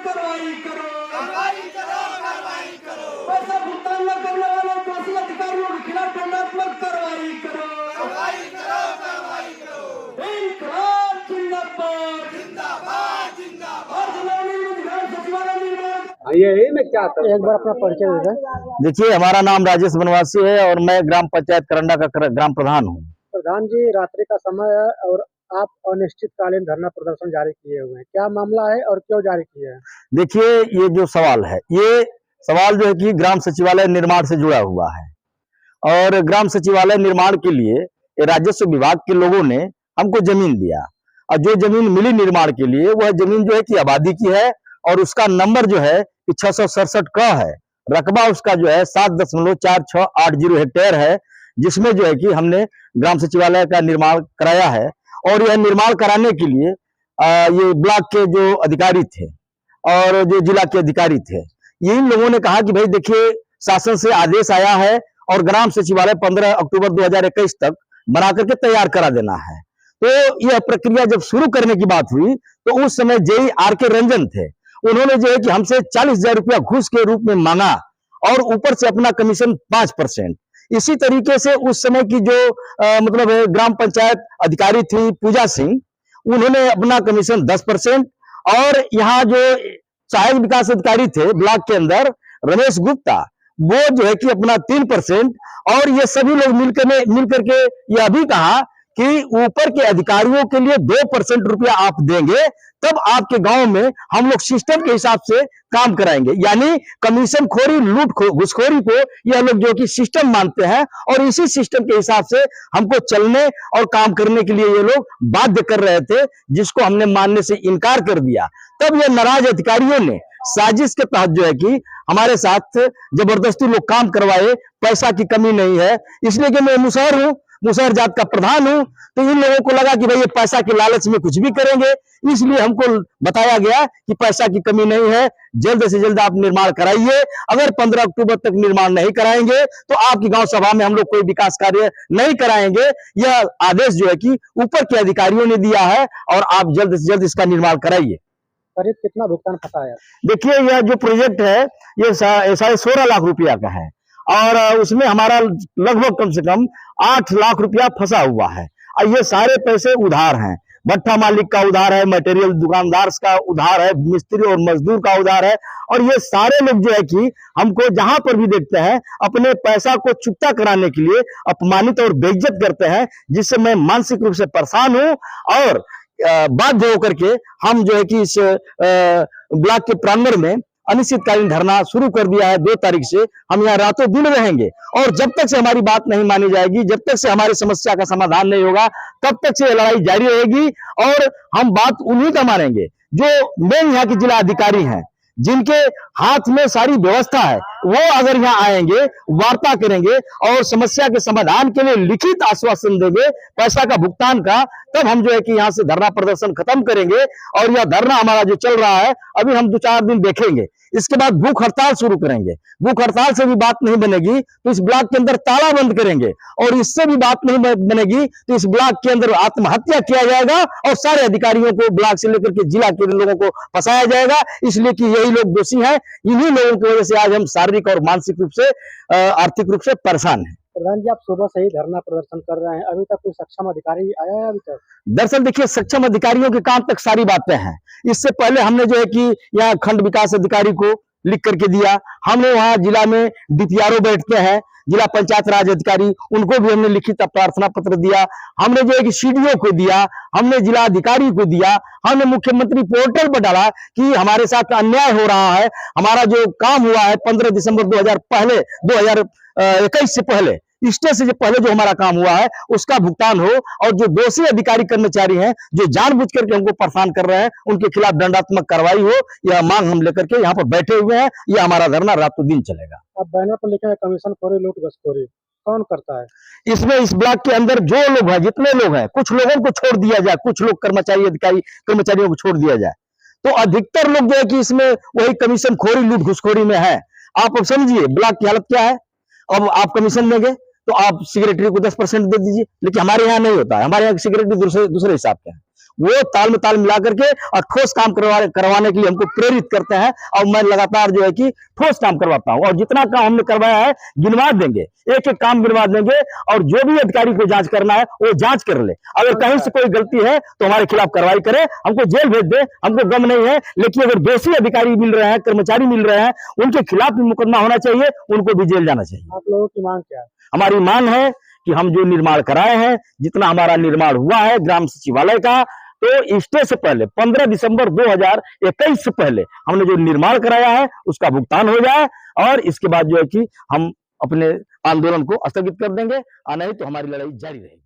कार्रवाई करो, कार्रवाई करो, कार्रवाई करो, पैसा भुगतान न करने वाले दोषी अधिकारियों के खिलाफ दंडात्मक कार्रवाई करो, कार्रवाई करो, कार्रवाई करो। इनकलाब जिंदाबाद, जिंदाबाद, जिंदाबाद। विधान सचिवालय निर्माण। यही मैं क्या था एक बार अपना परिचय दे दें। देखिए, हमारा नाम राजेश बनवासी है और मैं ग्राम पंचायत करंडा का ग्राम प्रधान हूँ। प्रधान जी, रात्रि का समय है और आप अनिश्चितकालीन धरना प्रदर्शन जारी किए हुए हैं, क्या मामला है और क्यों जारी किए हैं? देखिए, ये जो सवाल है, ये सवाल जो है कि ग्राम सचिवालय निर्माण से जुड़ा हुआ है और ग्राम सचिवालय निर्माण के लिए राजस्व विभाग के लोगों ने हमको जमीन दिया और जो जमीन मिली निर्माण के लिए वह जमीन जो है कि आबादी की है और उसका नंबर जो है 667 का है। रकबा उसका जो है 7.4680 हेक्टेयर है, जिसमें जो है कि हमने ग्राम सचिवालय का निर्माण कराया है। और यह निर्माण कराने के लिए ये ब्लॉक के जो अधिकारी थे और जो जिला के अधिकारी थे, इन लोगों ने कहा कि भाई देखिए, शासन से आदेश आया है और ग्राम सचिवालय 15 अक्टूबर 2021 तक बना करके तैयार करा देना है। तो यह प्रक्रिया जब शुरू करने की बात हुई तो उस समय जेई आर.के. रंजन थे, उन्होंने जो है कि हमसे 40,000 रुपया घूस के रूप में मांगा और ऊपर से अपना कमीशन 5%। इसी तरीके से उस समय की जो मतलब ग्राम पंचायत अधिकारी थी पूजा सिंह, उन्होंने अपना कमीशन 10% और यहाँ जो सहायक विकास अधिकारी थे ब्लॉक के अंदर रमेश गुप्ता, वो जो है कि अपना 3% और ये सभी लोग मिलकर के यह भी कहा कि ऊपर के अधिकारियों के लिए 2% रुपया आप देंगे तब आपके गांव में हम लोग सिस्टम के हिसाब से काम कराएंगे। यानी कमीशन खोरी, लूट घुसखोरी को यह लोग जो कि सिस्टम मानते हैं और इसी सिस्टम के हिसाब से हमको चलने और काम करने के लिए ये लोग बाध्य कर रहे थे, जिसको हमने मानने से इनकार कर दिया। तब ये नाराज अधिकारियों ने साजिश के तहत जो है कि हमारे साथ जबरदस्ती लोग काम करवाए। पैसा की कमी नहीं है, इसलिए कि मैं मुसहर हूं, मुसहर जात का प्रधान हूं, तो इन लोगों को लगा कि भाई ये पैसा के लालच में कुछ भी करेंगे, इसलिए हमको बताया गया कि पैसा की कमी नहीं है, जल्द से जल्द आप निर्माण कराइए। अगर 15 अक्टूबर तक निर्माण नहीं कराएंगे तो आपकी गांव सभा में हम लोग कोई विकास कार्य नहीं कराएंगे। यह आदेश जो है कि ऊपर के अधिकारियों ने दिया है और आप जल्द से जल्द इसका निर्माण कराइए। करीब कितना भुगतान फंसा है? देखिए, यह जो प्रोजेक्ट है ये 16.5 लाख रुपया का है और उसमें हमारा लगभग कम से कम 8 लाख रुपया फंसा हुआ है और ये सारे पैसे उधार हैं। भट्ठा मालिक का उधार है, मटेरियल दुकानदार का उधार है, मिस्त्री और मजदूर का उधार है और ये सारे लोग जो है कि हमको जहां पर भी देखते हैं अपने पैसा को चुकता कराने के लिए अपमानित और बेइज्जत करते हैं, जिससे मैं मानसिक रूप से परेशान हूं और बाध्य होकर के हम जो है कि इस ब्लॉक के प्रांगण में अनिश्चितकालीन धरना शुरू कर दिया है। 2 तारीख से हम यहाँ रातों दिन रहेंगे और जब तक से हमारी बात नहीं मानी जाएगी, जब तक से हमारी समस्या का समाधान नहीं होगा, तब तक से लड़ाई जारी रहेगी। और हम बात उन्हीं का मानेंगे जो मेन यहाँ के जिला अधिकारी हैं, जिनके हाथ में सारी व्यवस्था है। वो अगर यहाँ आएंगे, वार्ता करेंगे और समस्या के समाधान के लिए लिखित आश्वासन देंगे पैसा का भुगतान का, तब हम जो है कि यहाँ से धरना प्रदर्शन खत्म करेंगे। और यह धरना हमारा जो चल रहा है अभी हम 2-4 दिन देखेंगे, इसके बाद भूख हड़ताल शुरू करेंगे। भूख हड़ताल से भी बात नहीं बनेगी तो इस ब्लॉक के अंदर ताला बंद करेंगे और इससे भी बात नहीं बनेगी तो इस ब्लॉक के अंदर आत्महत्या किया जाएगा और सारे अधिकारियों को ब्लॉक से लेकर के जिला के लोगों को फंसाया जाएगा, इसलिए कि यही लोग दोषी हैं। इन्हीं लोगों की वजह से आज हम शारीरिक और मानसिक रूप से, आर्थिक रूप से परेशान हैं। प्रधान जी, आप सुबह से ही धरना प्रदर्शन कर रहे हैं, अभी तक कोई सक्षम अधिकारी आया है अभी तक? दरअसल देखिए, सक्षम अधिकारियों के काम तक सारी बातें हैं। इससे पहले हमने जो है कि यहाँ खंड विकास अधिकारी को लिख करके दिया, हमने वहाँ जिला में डीपीआरओ बैठते हैं, जिला पंचायत राज अधिकारी, उनको भी हमने लिखित प्रार्थना पत्र दिया। हमने जो है कि सीडीओ को दिया, हमने जिला अधिकारी को दिया, हमने मुख्यमंत्री पोर्टल पर डाला कि हमारे साथ अन्याय हो रहा है। हमारा जो काम हुआ है 15 दिसंबर 2021 से पहले, स्टे से पहले जो हमारा काम हुआ है उसका भुगतान हो और जो दोषी अधिकारी कर्मचारी हैं जो जानबूझ करके हमको परेशान कर रहे हैं उनके खिलाफ दंडात्मक कार्रवाई हो, यह मांग हम लेकर के यहाँ पर बैठे हुए हैं। यह हमारा धरना रातों दिन चलेगा। अब बैनर पर लिखा है कमीशन खोरी, लूट घुसखोरी, कौन करता है इसमें? इस ब्लॉक के अंदर जो लोग हैं, जितने लोग हैं, कुछ लोगों को छोड़ दिया जाए, कुछ लोग कर्मचारियों को छोड़ दिया जाए, तो अधिकतर लोग जो है कि इसमें वही कमीशन खोरी, लूट घुसखोरी में है। आप अब समझिए ब्लॉक की हालत क्या है। अब आप कमीशन देंगे तो आप सेक्रेटरी को 10% दे दीजिए, लेकिन हमारे यहाँ नहीं होता है। हमारे यहाँ सेक्रेटरी दूसरे हिसाब के हैं, वो ताल में ताल मिला करके और ठोस काम करवाने के लिए हमको प्रेरित करते हैं। और मैं लगातार जो है कि ठोस काम करवाता हूँ, और जितना काम हमने करवाया है गिनवा देंगे, एक एक काम गिनवा देंगे, और जो भी अधिकारी को जांच करना है वो जांच कर ले। अगर कहीं से कोई गलती है तो हमारे खिलाफ कार्रवाई करे, हमको जेल भेज दे, हमको गम नहीं है। लेकिन अगर दोषी अधिकारी मिल रहे हैं, कर्मचारी मिल रहे हैं, उनके खिलाफ भी मुकदमा होना चाहिए, उनको भी जेल जाना चाहिए। आप लोगों की मांग क्या है? हमारी मांग है कि हम जो निर्माण कराए हैं, जितना हमारा निर्माण हुआ है ग्राम सचिवालय का, तो स्टे से पहले 15 दिसंबर 2021 से पहले हमने जो निर्माण कराया है उसका भुगतान हो जाए, और इसके बाद जो है कि हम अपने आंदोलन को स्थगित कर देंगे, और नहीं तो हमारी लड़ाई जारी रहेगी।